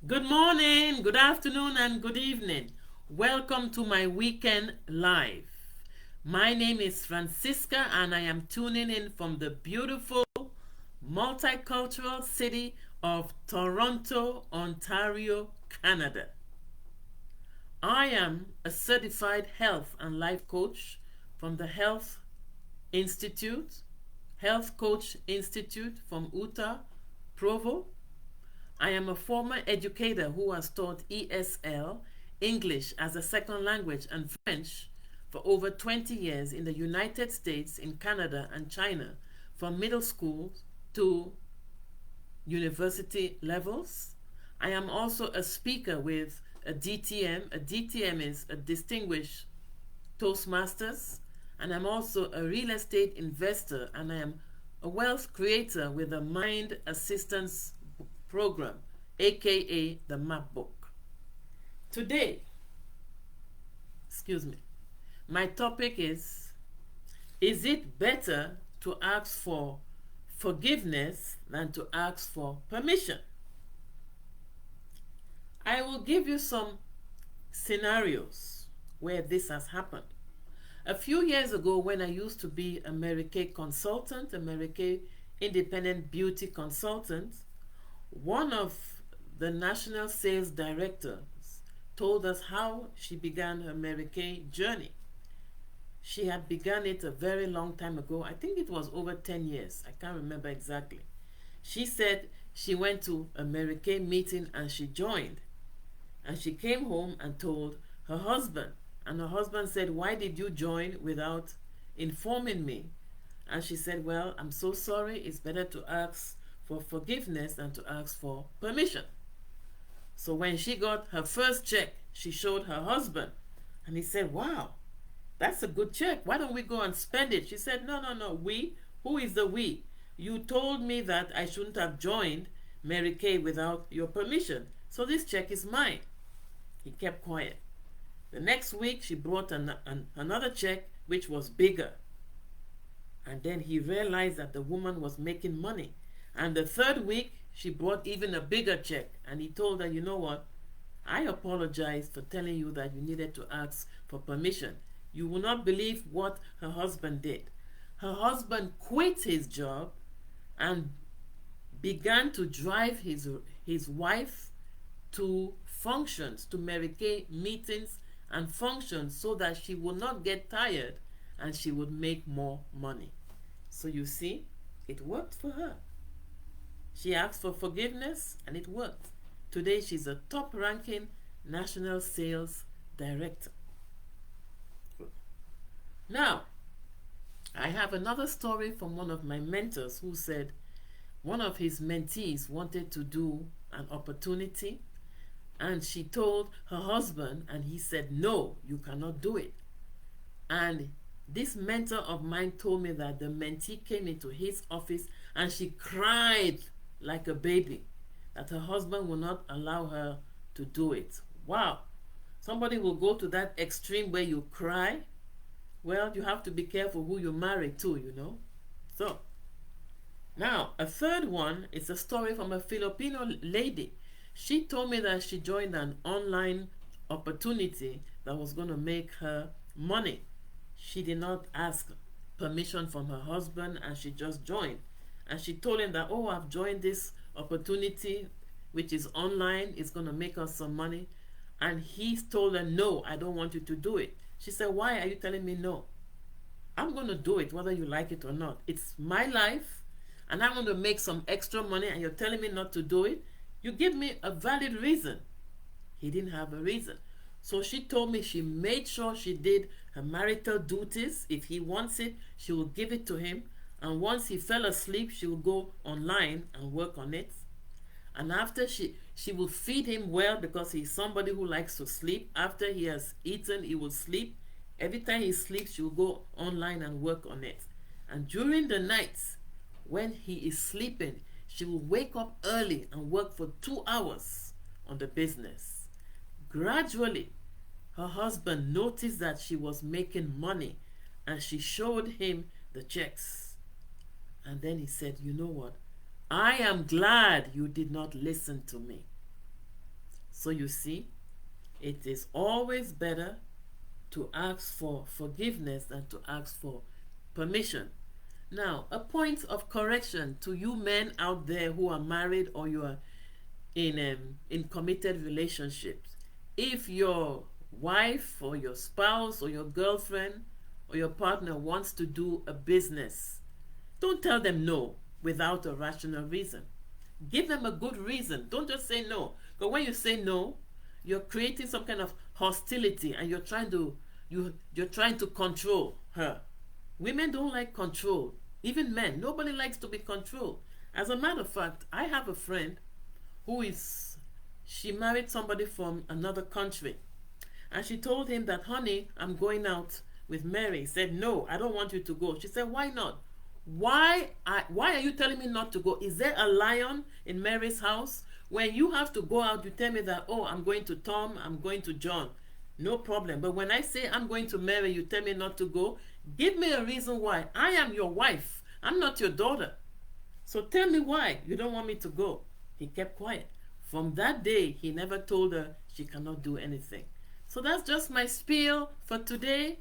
Good morning, good afternoon, and good evening. Welcome to my weekend live. My name is Francisca, and I am tuning in from the beautiful multicultural city of Toronto, Ontario, Canada. I am a certified health and life coach from the Institute, Health Coach Institute from Utah, Provo. I am a former educator who has taught ESL, English as a second language, and French for over 20 years in the United States, in Canada, and China, from middle school to university levels. I am also a speaker with a DTM. A DTM is a Distinguished Toastmasters, and I'm also a real estate investor, and I am a wealth creator with a Mind Assistance Program, aka the Map Book. Today, my topic is it better to ask for forgiveness than to ask for permission? I will give you some scenarios where this has happened. A few years ago, when I used to be a Mary Kay consultant, a Mary Kay independent beauty consultant, one of the national sales directors told us how she began her Mary Kay journey. She had begun it a very long time ago. I think it was over 10 years. I can't remember exactly. She said she went to a Mary Kay meeting and she joined. And she came home and told her husband. And her husband said, "Why did you join without informing me?" And she said, "Well, I'm so sorry. It's better to ask for forgiveness than to ask for permission." So when she got her first check, she showed her husband. And he said, "Wow, that's a good check. Why don't we go and spend it?" She said, "No, no, no. We? Who is the we? You told me that I shouldn't have joined Mary Kay without your permission. So this check is mine." He kept quiet. The next week, she brought another check, which was bigger. And then he realized that the woman was making money. And the third week, she brought even a bigger check. And he told her, "You know what? I apologize for telling you that you needed to ask for permission." You will not believe what her husband did. Her husband quit his job and began to drive his wife to functions, to Mary Kay meetings and functions, so that she would not get tired and she would make more money. So you see, it worked for her. She asked for forgiveness and it worked. Today she's a top-ranking national sales director. Now, I have another story from one of my mentors who said one of his mentees wanted to do an opportunity, and she told her husband, and he said, "No, you cannot do it." And this mentor of mine told me that the mentee came into his office and she cried like a baby that her husband will not allow her to do it. Wow. Somebody will go to that extreme where you cry. Well, you have to be careful who you marry too, you know. So, now, a third one is a story from a Filipino lady. She told me that she joined an online opportunity that was going to make her money. She did not ask permission from her husband and she just joined. And she told him that, "Oh, I've joined this opportunity, which is online. It's going to make us some money." And he told her, "No, I don't want you to do it." She said, "Why are you telling me no? I'm going to do it whether you like it or not. It's my life and I'm going to make some extra money and you're telling me not to do it. You give me a valid reason." He didn't have a reason. So she told me she made sure she did her marital duties. If he wants it, she will give it to him. And once he fell asleep, she will go online and work on it. And after she will feed him well, because he's somebody who likes to sleep. After he has eaten, he will sleep. Every time he sleeps, she will go online and work on it. And during the nights, when he is sleeping, she will wake up early and work for 2 hours on the business. Gradually, her husband noticed that she was making money and she showed him the checks. And then he said, "You know what? I am glad you did not listen to me." So you see, it is always better to ask for forgiveness than to ask for permission. Now, a point of correction to you men out there who are married or you are in committed relationships. If your wife or your spouse or your girlfriend or your partner wants to do a business, don't tell them no without a rational reason. Give them a good reason. Don't just say no. Because when you say no, you're creating some kind of hostility and you're trying to control her. Women don't like control. Even men. Nobody likes to be controlled. As a matter of fact, I have a friend she married somebody from another country. And she told him that, honey, I'm going out with Mary. He said, no, I don't want you to go. She said, why not? Why are you telling me not to go? Is there a lion in Mary's house? When you have to go out, you tell me that, oh, I'm going to Tom, I'm going to John. No problem. But when I say I'm going to Mary, you tell me not to go. Give me a reason why. I am your wife. I'm not your daughter. So tell me why you don't want me to go. He kept quiet. From that day, he never told her she cannot do anything. So that's just my spiel for today.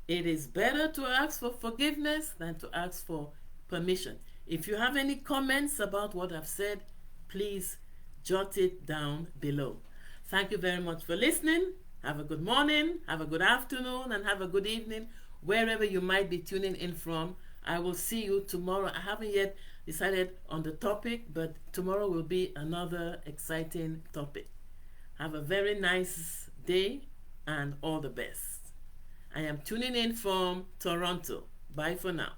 It is better to ask for forgiveness than to ask for permission. If you have any comments about what I've said, please jot it down below. Thank you very much for listening. Have a good morning, have a good afternoon, and have a good evening, wherever you might be tuning in from. I will see you tomorrow. I haven't yet decided on the topic, but tomorrow will be another exciting topic. Have a very nice day and all the best. I am tuning in from Toronto. Bye for now.